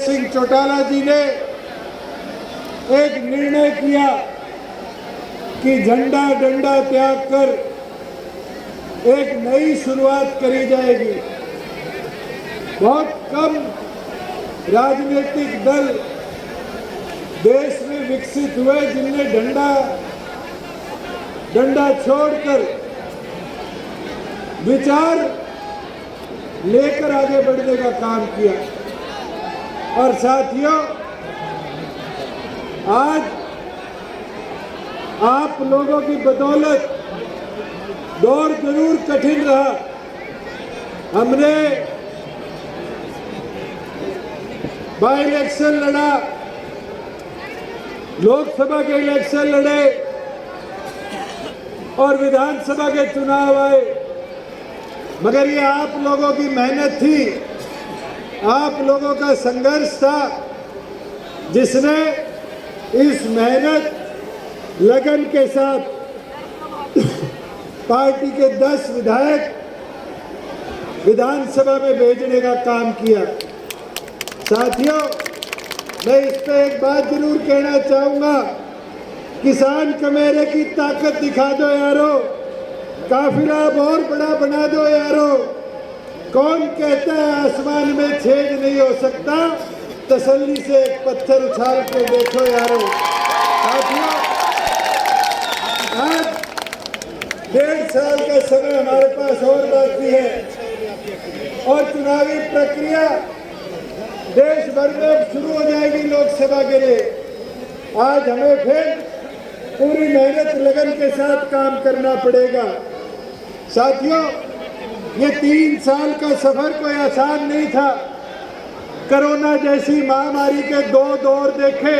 सिंह चौटाला जी ने एक निर्णय किया कि झंडा डंडा त्याग कर एक नई शुरुआत करी जाएगी। बहुत कम राजनीतिक दल देश में विकसित हुए जिनने डंडा छोड़कर विचार लेकर आगे बढ़ने का काम किया। और साथियों, आज आप लोगों की बदौलत दौर जरूर कठिन रहा। हमने बाई इलेक्शन लड़ा, लोकसभा के इलेक्शन लड़े और विधानसभा के चुनाव आए, मगर ये आप लोगों की मेहनत थी, आप लोगों का संघर्ष था, जिसने इस मेहनत लगन के साथ पार्टी के 10 विधायक विधानसभा में भेजने का काम किया। साथियों, मैं इस पे एक बात जरूर कहना चाहूंगा, किसान कमेरे की ताकत दिखा दो यारो, काफिला और बड़ा बना दो यारो। कौन कहता है आसमान में छेद नहीं हो सकता, तसल्ली से एक पत्थर उछाल के देखो यारो। साथियों, आज 1.5 साल का समय हमारे पास और बाकी है और चुनावी प्रक्रिया देश भर में शुरू हो जाएगी लोकसभा के लिए। आज हमें फिर पूरी मेहनत लगन के साथ काम करना पड़ेगा। साथियों, ये 3 साल का सफर कोई आसान नहीं था। कोरोना जैसी महामारी के 2 दौर देखे।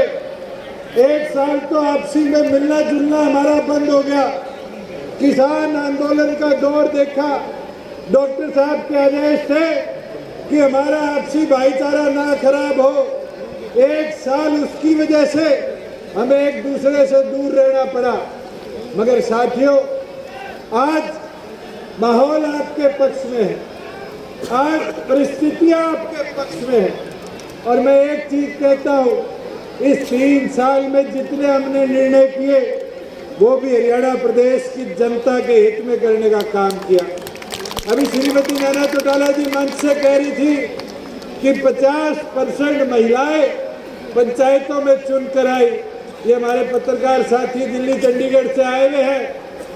1 साल तो आपसी में मिलना जुलना हमारा बंद हो गया। किसान आंदोलन का दौर देखा। डॉक्टर साहब के आदेश थे कि हमारा आपसी भाईचारा ना खराब हो। 1 साल उसकी वजह से हमें एक दूसरे से दूर रहना पड़ा। मगर साथियों, आज माहौल आपके पक्ष में है, आज परिस्थितियां आपके पक्ष में है। और मैं एक चीज कहता हूं, इस 3 साल में जितने हमने निर्णय किए वो भी हरियाणा प्रदेश की जनता के हित में करने का काम किया। अभी श्रीमती नैना चौटाला जी मंच से कह रही थी कि 50% महिलाएं पंचायतों में चुनकर आई। ये हमारे पत्रकार साथी दिल्ली चंडीगढ़ से आए हुए हैं।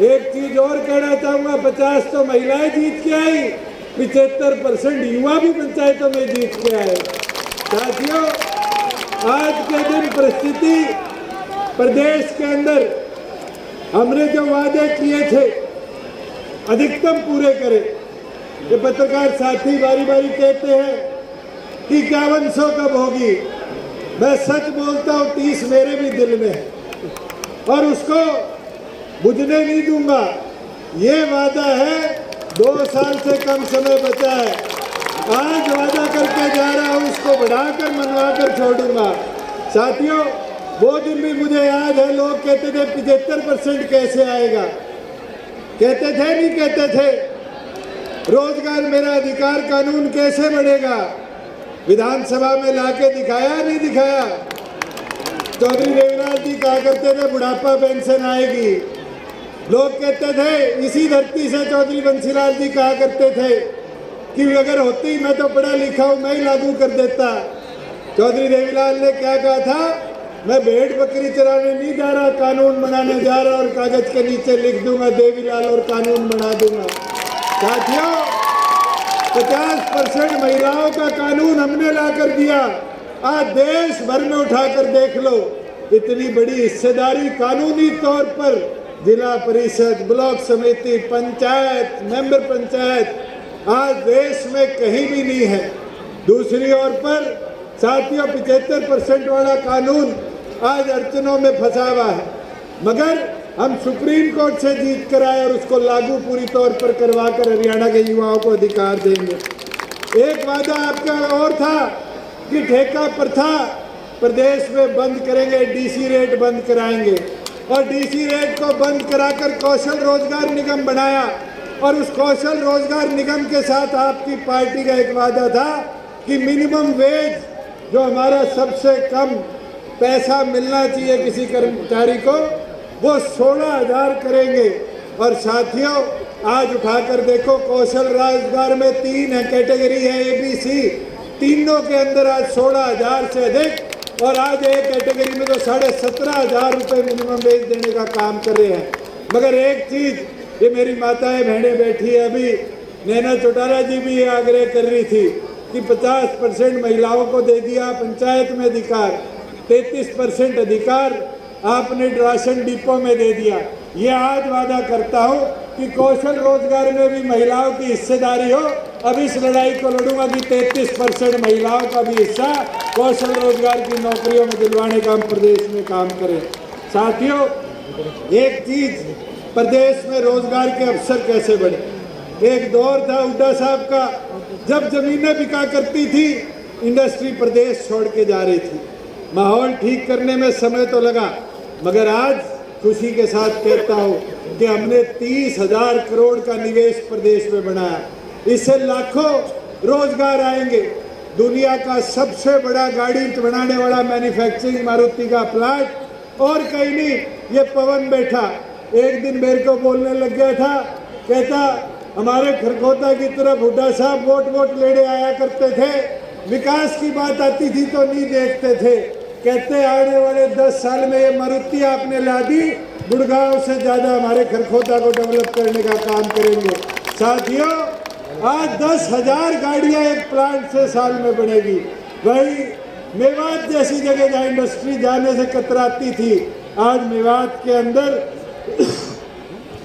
एक चीज और कहना चाहूंगा, 50 तो महिलाएं जीत के आई, 75% युवा भी पंचायतों में जीत के आए। साथियों, आज के दिन परिस्थिति प्रदेश के अंदर हमने जो वादे किए थे अधिकतम पूरे करें। ये पत्रकार साथी बारी बारी कहते हैं कि 5100 कब होगी। मैं सच बोलता हूँ, 30 मेरे भी दिल में है और उसको बुझने नहीं दूंगा। ये वादा है, 2 साल से कम समय बचा है। आज वादा करके जा रहा हूँ, इसको बढ़ाकर मनवाकर छोड़ूंगा। साथियों, वो दिन भी मुझे याद है, लोग कहते थे 75% कैसे आएगा। कहते थे नहीं कहते थे, रोजगार मेरा अधिकार कानून कैसे बढ़ेगा। विधानसभा में लाके दिखाया नहीं दिखाया। चौधरी देवीलाल जी कहा करते थे बुढ़ापा पेंशन आएगी। लोग कहते थे, इसी धरती से चौधरी बंसीलाल जी कहा करते थे कि अगर होती मैं तो पढ़ा लिखा हूं, मैं ही लागू कर देता। चौधरी देवीलाल ने क्या कहा था, मैं भेड़ बकरी चराने नहीं जा रहा, कानून बनाने जा रहा और कागज के नीचे लिख दूंगा देवीलाल और कानून बना दूंगा। साथियों, 50% महिलाओं का कानून हमने ला कर दिया। आज देश भर में उठाकर देख लो, इतनी बड़ी हिस्सेदारी कानूनी तौर पर जिला परिषद, ब्लॉक समिति, पंचायत, मेंबर पंचायत आज देश में कहीं भी नहीं है। दूसरी ओर पर साथियों, 75% वाला कानून आज अड़चनों में फंसा हुआ है, मगर हम सुप्रीम कोर्ट से जीत कर आए और उसको लागू पूरी तौर पर करवाकर हरियाणा के युवाओं को अधिकार देंगे। एक वादा आपका और था कि ठेका प्रथा प्रदेश में बंद करेंगे, डीसी रेट बंद कराएंगे और डीसी रेट को बंद कराकर कौशल रोजगार निगम बनाया। और उस कौशल रोजगार निगम के साथ आपकी पार्टी का एक वादा था कि मिनिमम वेज जो हमारा सबसे कम पैसा मिलना चाहिए किसी कर्मचारी को, वो 16,000 करेंगे। और साथियों, आज उठाकर देखो, कौशल रोजगार में 3 कैटेगरी है, ABC, तीनों के अंदर आज 16,000 से अधिक, और आज एक कैटेगरी में तो 17,500 रुपये मिनिमम वेज देने का काम कर रहे हैं। मगर एक चीज, ये मेरी माताएं बहनें बैठी है, अभी नैना चौटाला जी भी ये आग्रह कर रही थी कि 50% महिलाओं को दे दिया पंचायत में अधिकार, 33% अधिकार आपने राशन डिपो में दे दिया। ये आज वादा करता हूँ कि कौशल रोजगार में भी महिलाओं की हिस्सेदारी हो। अब इस लड़ाई को लड़ूंगा कि 33% महिलाओं का भी हिस्सा कौशल रोजगार की नौकरियों में दिलवाने का हम प्रदेश में काम करें। साथियों, एक चीज, प्रदेश में रोजगार के अवसर कैसे बढ़े। एक दौर था हुड्डा साहब का, जब जमीनें बिका करती थी, इंडस्ट्री प्रदेश छोड़ के जा रही थी। माहौल ठीक करने में समय तो लगा, मगर आज खुशी के साथ कहता हूँ कि हमने 30,000 करोड़ का निवेश प्रदेश में बनाया। इससे लाखों रोजगार आएंगे। दुनिया का सबसे बड़ा गाड़ी बनाने वाला मैन्युफैक्चरिंग मारुति का प्लांट और कहीं नहीं, ये पवन बैठा एक दिन मेरे को बोलने लग गया था, कहता हमारे खरगोता की तरफ हुड्डा साहब वोट लेने आया करते थे, विकास की बात आती थी तो नहीं देखते थे। कहते आने वाले 10 साल में ये मारुति आपने ला दी, गुड़गांव से ज्यादा हमारे खरगोता को डेवलप करने का काम करेंगे। साथियों, आज 10,000 गाड़ियां एक प्लांट से साल में बनेगी। वही मेवात जैसी जगह जहाँ इंडस्ट्री जाने से कतराती थी, आज मेवात के अंदर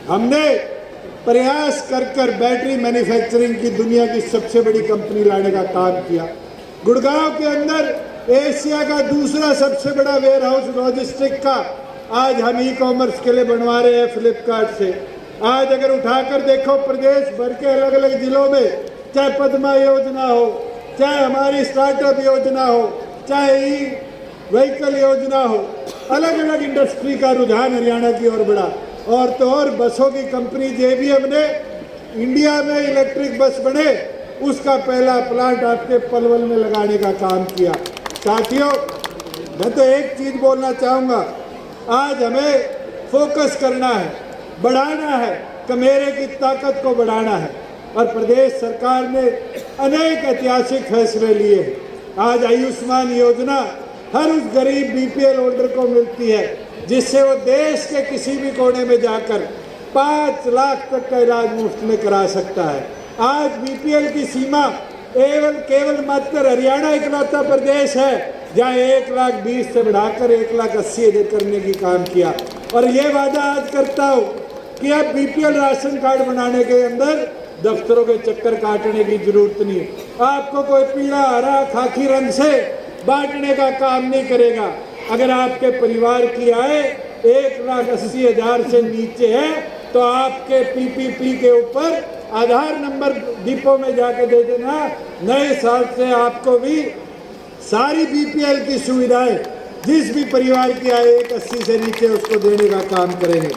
हमने प्रयास कर बैटरी मैन्युफैक्चरिंग की दुनिया की सबसे बड़ी कंपनी लाने का काम किया। गुड़गांव के अंदर एशिया का दूसरा सबसे बड़ा वेयर हाउस लॉजिस्टिक का आज हम ई कॉमर्स के लिए बनवा रहे हैं फ्लिपकार्ट से। आज अगर उठाकर देखो, प्रदेश भर के अलग अलग जिलों में, चाहे पद्मा योजना हो, चाहे हमारी स्टार्टअप योजना हो, चाहे ई व्हीकल योजना हो, अलग अलग इंडस्ट्री का रुझान हरियाणा की ओर बढ़ा। और तो और बसों की कंपनी JBM ने इंडिया में इलेक्ट्रिक बस बने, उसका पहला प्लांट आपके पलवल में लगाने का काम किया। साथियों, मैं तो एक चीज बोलना चाहूँगा, आज हमें फोकस करना है, बढ़ाना है, कमेरे की ताकत को बढ़ाना है। और प्रदेश सरकार ने अनेक ऐतिहासिक फैसले लिए हैं। आज आयुष्मान योजना हर उस गरीब BPL होल्डर को मिलती है, जिससे वो देश के किसी भी कोने में जाकर 5 लाख तक का इलाज मुफ्त में करा सकता है। आज BPL की सीमा केवल मात्र हरियाणा इकलौता प्रदेश है जहाँ 1,20,000 से बढ़ाकर 1,80,000 करने की काम किया। और ये वादा आज करता हूँ कि अब BPL राशन कार्ड बनाने के अंदर दफ्तरों के चक्कर काटने की जरूरत नहीं है। आपको कोई पीला, हरा, खाकी रंग से बांटने का काम नहीं करेगा। अगर आपके परिवार की आय 1,80,000 से नीचे है तो आपके PPP के ऊपर आधार नंबर डिपो में जाकर दे देना। नए साल से आपको भी सारी BPL की सुविधाएं जिस भी परिवार की आय 1,80 से नीचे उसको देने का काम करेंगे।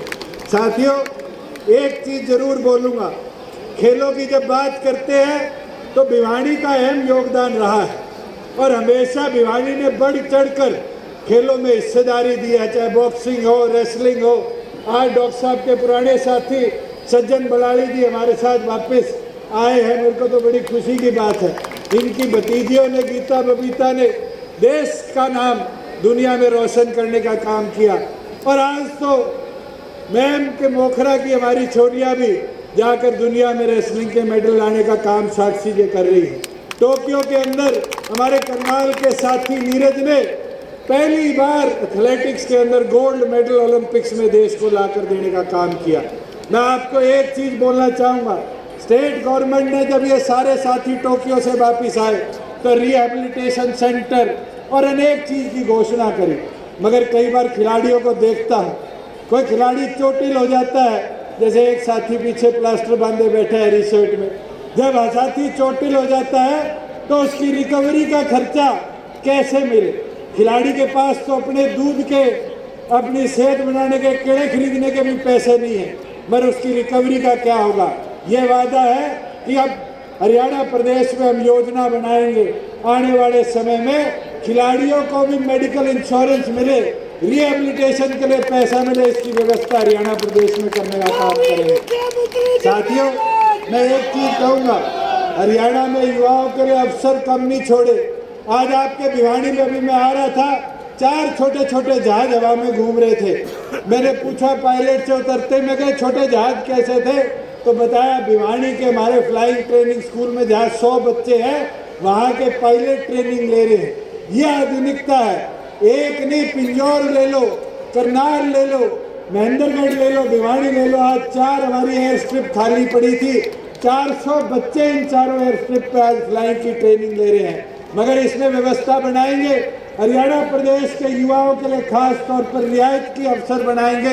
साथियों, एक चीज जरूर बोलूँगा, खेलों की जब बात करते हैं तो भिवानी का अहम योगदान रहा है और हमेशा भिवानी ने बढ़ चढ़कर खेलों में हिस्सेदारी दी है, चाहे बॉक्सिंग हो, रेसलिंग हो। आज डॉक्टर साहब के पुराने साथी सज्जन बलाड़ी जी हमारे साथ वापस आए हैं, मेरे को तो बड़ी खुशी की बात है। इनकी भतीजियों ने, गीता बबीता ने देश का नाम दुनिया में रोशन करने का काम किया। और आज तो मैम के मोखरा की हमारी छोरियाँ भी जाकर दुनिया में रेसलिंग के मेडल लाने का काम साक्षी जी कर रही है। टोक्यो के अंदर हमारे करनाल के साथी नीरज ने पहली बार एथलेटिक्स के अंदर गोल्ड मेडल ओलंपिक्स में देश को लाकर देने का काम किया। मैं आपको एक चीज बोलना चाहूँगा, स्टेट गवर्नमेंट ने जब ये सारे साथी टोक्यो से वापिस आए तो रिहैबिलिटेशन सेंटर और अनेक चीज की घोषणा करी। मगर कई बार खिलाड़ियों को देखता हूँ, कोई खिलाड़ी चोटिल हो जाता है, जैसे एक साथी पीछे प्लास्टर बांधे बैठा है रिसोर्ट में। जब साथी चोटिल हो जाता है तो उसकी रिकवरी का खर्चा कैसे मिले? खिलाड़ी के पास तो अपने दूध के, अपनी सेहत बनाने के केड़े खरीदने के भी पैसे नहीं है, मगर उसकी रिकवरी का क्या होगा? ये वादा है कि अब हरियाणा प्रदेश में हम योजना बनाएंगे, आने वाले समय में खिलाड़ियों को भी मेडिकल इंश्योरेंस मिले, रिहेबिलिटेशन के लिए पैसा मिले, इसकी व्यवस्था हरियाणा प्रदेश में करने का काम करेंगे। साथियों, मैं एक चीज कहूंगा, हरियाणा में युवाओं के लिए अवसर कम नहीं छोड़े। आज आपके भिवानी में भी मैं आ रहा था, 4 छोटे छोटे जहाज हवा में घूम रहे थे। मैंने पूछा पायलट से उतरते, मैं कहा छोटे जहाज कैसे थे? तो बताया भिवानी के हमारे फ्लाइंग ट्रेनिंग स्कूल में जहाँ 100 बच्चे हैं, वहाँ के पायलट ट्रेनिंग ले रहे हैं। यह आधुनिकता है। एक नहीं, पिंजौर ले लो, करनाल ले लो, महेंद्रगढ़ ले लो, भिवानी ले लो। आज 4 हमारी एयर स्ट्रिप खाली पड़ी थी, 400 बच्चे इन चारों एयर स्ट्रिप पे आज फ्लाइंग की ट्रेनिंग ले रहे हैं। मगर इसमें व्यवस्था बनाएंगे, हरियाणा प्रदेश के युवाओं के लिए खास तौर पर रियायत की अवसर बनाएंगे।